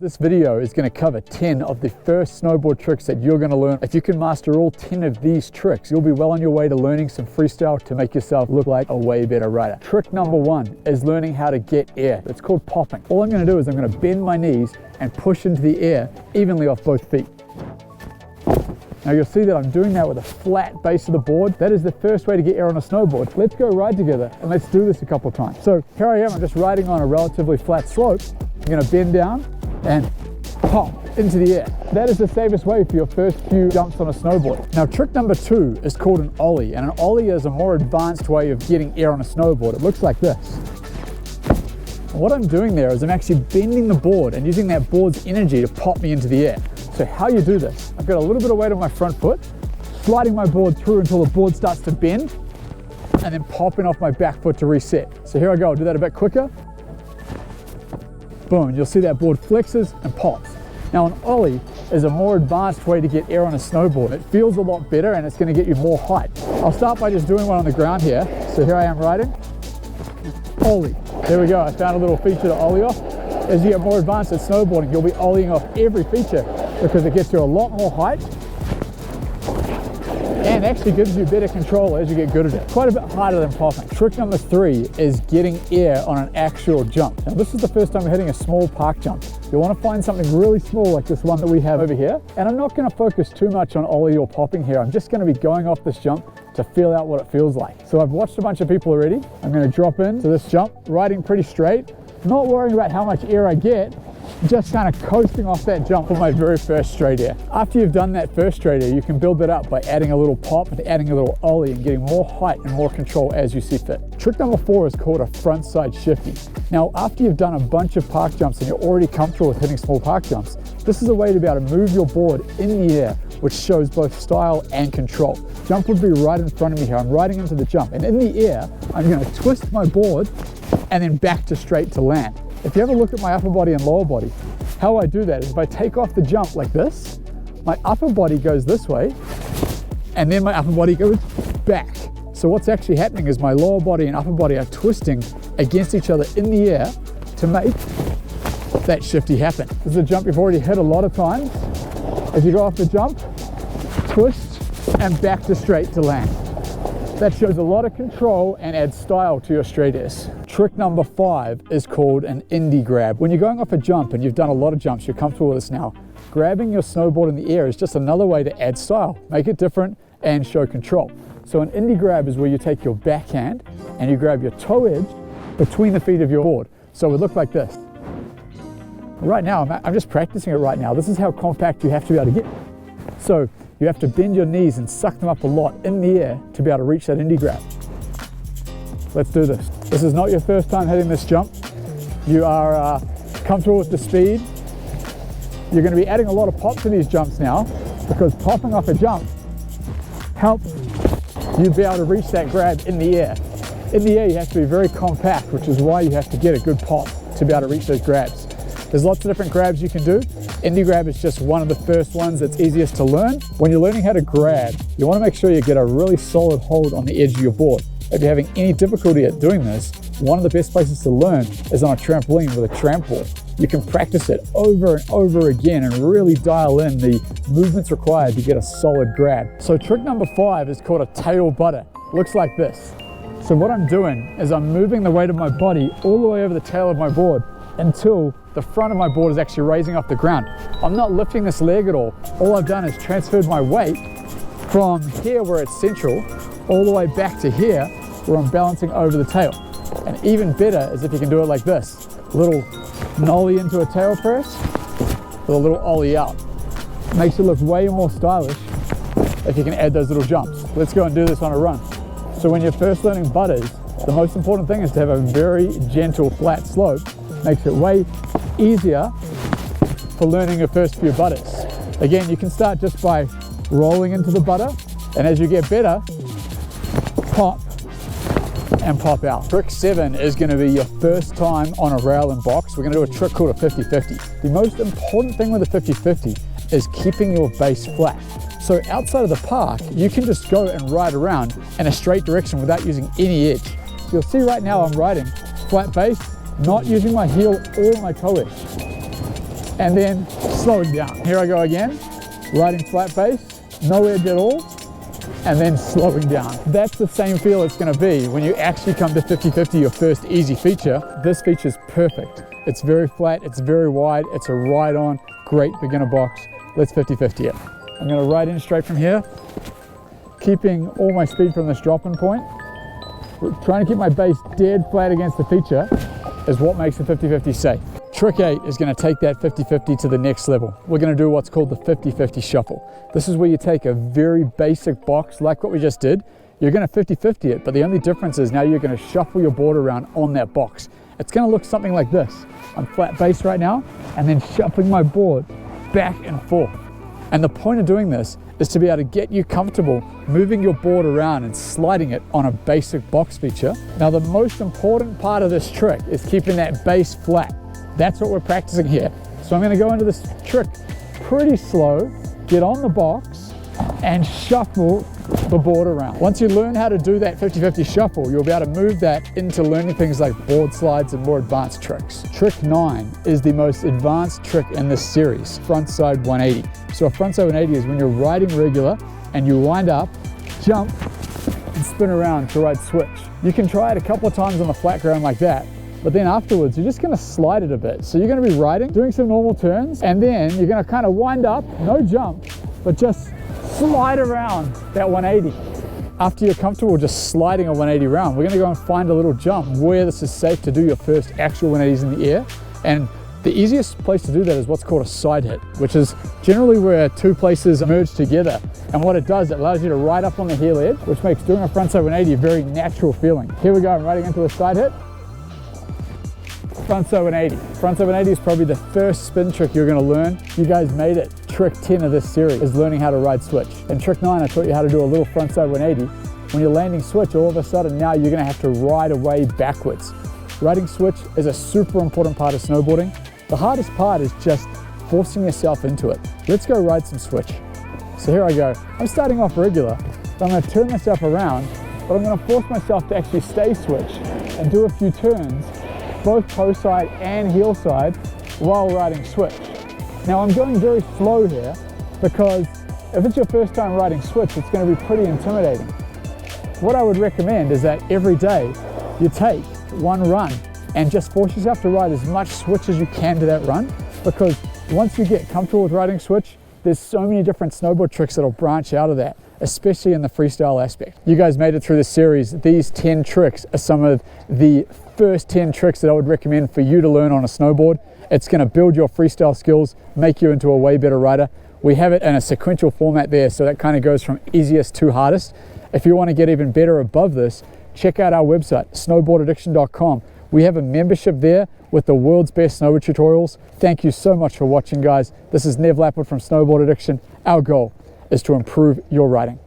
This video is going to cover 10 of the first snowboard tricks that you're going to learn. If you can master all 10 of these tricks, you'll be well on your way to learning some freestyle to make yourself look like a way better rider. Trick number 1 is learning how to get air. It's called popping. All I'm going to do is I'm going to bend my knees and push into the air evenly off both feet. Now you'll see that I'm doing that with a flat base of the board. That is the first way to get air on a snowboard. Let's go ride together and let's do this a couple of times. So here I am, I'm just riding on a relatively flat slope. I'm going to bend down and pop into the air. That is the safest way for your first few jumps on a snowboard. Now trick number 2 is called an ollie, and an ollie is a more advanced way of getting air on a snowboard. It looks like this. And what I'm doing there is I'm actually bending the board and using that board's energy to pop me into the air. So how you do this, I've got a little bit of weight on my front foot, sliding my board through until the board starts to bend, and then popping off my back foot to reset. So here I go, I'll do that a bit quicker. Boom, you'll see that board flexes and pops. Now an ollie is a more advanced way to get air on a snowboard. It feels a lot better and it's going to get you more height. I'll start by just doing one on the ground here. So here I am riding, ollie. There we go, I found a little feature to ollie off. As you get more advanced at snowboarding, you'll be ollieing off every feature because it gets you a lot more height and actually gives you better control as you get good at it. Quite a bit harder than popping. Trick number 3 is getting air on an actual jump. Now this is the first time we're hitting a small park jump. You'll want to find something really small like this one that we have over here. And I'm not going to focus too much on ollie or popping here. I'm just going to be going off this jump to feel out what it feels like. So I've watched a bunch of people already. I'm going to drop into this jump, riding pretty straight, not worrying about how much air I get, just kind of coasting off that jump for my very first straight air. After you've done that first straight air, you can build it up by adding a little pop and adding a little ollie and getting more height and more control as you see fit. Trick number 4 is called a front side shifty. Now, after you've done a bunch of park jumps and you're already comfortable with hitting small park jumps, this is a way to be able to move your board in the air, which shows both style and control. Jump would be right in front of me here. I'm riding into the jump, and in the air, I'm going to twist my board and then back to straight to land. If you ever look at my upper body and lower body, how I do that is if I take off the jump like this, my upper body goes this way, and then my upper body goes back. So what's actually happening is my lower body and upper body are twisting against each other in the air to make that shifty happen. This is a jump you've already hit a lot of times. As you go off the jump, twist and back to straight to land. That shows a lot of control and adds style to your straight airs. Trick number 5 is called an indie grab. When you're going off a jump and you've done a lot of jumps, you're comfortable with this now, grabbing your snowboard in the air is just another way to add style, make it different and show control. So an indie grab is where you take your backhand and you grab your toe edge between the feet of your board. So it would look like this. Right now, I'm just practicing it right now. This is how compact you have to be able to get. So you have to bend your knees and suck them up a lot in the air to be able to reach that indie grab. Let's do this. This is not your first time hitting this jump. You are comfortable with the speed. You're going to be adding a lot of pop to these jumps now because popping off a jump helps you be able to reach that grab in the air. In the air, you have to be very compact, which is why you have to get a good pop to be able to reach those grabs. There's lots of different grabs you can do. Indie grab is just one of the first ones that's easiest to learn. When you're learning how to grab, you want to make sure you get a really solid hold on the edge of your board. If you're having any difficulty at doing this, one of the best places to learn is on a trampoline with a tramp board. You can practice it over and over again and really dial in the movements required to get a solid grab. So trick number 5 is called a tail butter. Looks like this. So what I'm doing is I'm moving the weight of my body all the way over the tail of my board until the front of my board is actually raising off the ground. I'm not lifting this leg at all. All I've done is transferred my weight from here where it's central all the way back to here where I'm balancing over the tail. And even better is if you can do it like this. A little nollie into a tail press with a little ollie out. Makes it look way more stylish if you can add those little jumps. Let's go and do this on a run. So when you're first learning butters, the most important thing is to have a very gentle flat slope. Makes it way easier for learning your first few butters. Again, you can start just by rolling into the butter, and as you get better, pop and pop out. Trick 7 is going to be your first time on a rail and box. We're going to do a trick called a 50-50. The most important thing with a 50-50 is keeping your base flat. So outside of the park, you can just go and ride around in a straight direction without using any edge. You'll see right now I'm riding flat base, not using my heel or my toe edge. and then slowing down. Here I go again, riding flat bass, no edge at all, and then slowing down. That's the same feel it's going to be when you actually come to 50-50, your first easy feature. This feature is perfect. It's very flat, it's very wide, it's a ride-on, great beginner box. Let's 50-50 it. I'm going to ride in straight from here, keeping all my speed from this drop-in point. Trying to keep my base dead flat against the feature is what makes the 50-50 safe. Trick 8 is going to take that 50-50 to the next level. We're going to do what's called the 50-50 shuffle. This is where you take a very basic box like what we just did. You're going to 50-50 it, but the only difference is now you're going to shuffle your board around on that box. It's going to look something like this. I'm flat bass right now, and then shuffling my board back and forth. And the point of doing this is to be able to get you comfortable moving your board around and sliding it on a basic box feature. Now, the most important part of this trick is keeping that base flat. That's what we're practicing here. So I'm going to go into this trick pretty slow, get on the box, and shuffle the board around. Once you learn how to do that 50-50 shuffle, you'll be able to move that into learning things like board slides and more advanced tricks. Trick 9 is the most advanced trick in this series, frontside 180. So a frontside 180 is when you're riding regular and you wind up, jump, and spin around to ride switch. You can try it a couple of times on the flat ground like that, but then afterwards you're just going to slide it a bit. So you're going to be riding, doing some normal turns, and then you're going to kind of wind up, no jump, but just slide around that 180. After you're comfortable just sliding a 180 around, we're going to go and find a little jump where this is safe to do your first actual 180s in the air. And the easiest place to do that is what's called a side hit, which is generally where two places merge together. And what it does, it allows you to ride up on the heel edge, which makes doing a frontside 180 a very natural feeling. Here we go, I'm riding into a side hit. Frontside 180. Frontside 180 is probably the first spin trick you're going to learn. You guys made it. Trick 10 of this series is learning how to ride switch. In trick 9, I taught you how to do a little frontside 180. When you're landing switch, all of a sudden now you're going to have to ride away backwards. Riding switch is a super important part of snowboarding. The hardest part is just forcing yourself into it. Let's go ride some switch. So here I go. I'm starting off regular, but I'm going to turn myself around, but I'm going to force myself to actually stay switch and do a few turns, both toe side and heel side, while riding switch. Now I'm going very slow here because if it's your first time riding switch, it's going to be pretty intimidating. What I would recommend is that every day you take one run and just force yourself to ride as much switch as you can to that run, because once you get comfortable with riding switch, there's so many different snowboard tricks that'll branch out of that, especially in the freestyle aspect. You guys made it through this series. These 10 tricks are some of the first 10 tricks that I would recommend for you to learn on a snowboard. It's going to build your freestyle skills, make you into a way better rider. We have it in a sequential format there, so that kind of goes from easiest to hardest. If you want to get even better above this, check out our website, snowboardaddiction.com. We have a membership there with the world's best snowboard tutorials. Thank you so much for watching, guys. This is Nev Lapwood from Snowboard Addiction. Our goal is to improve your riding.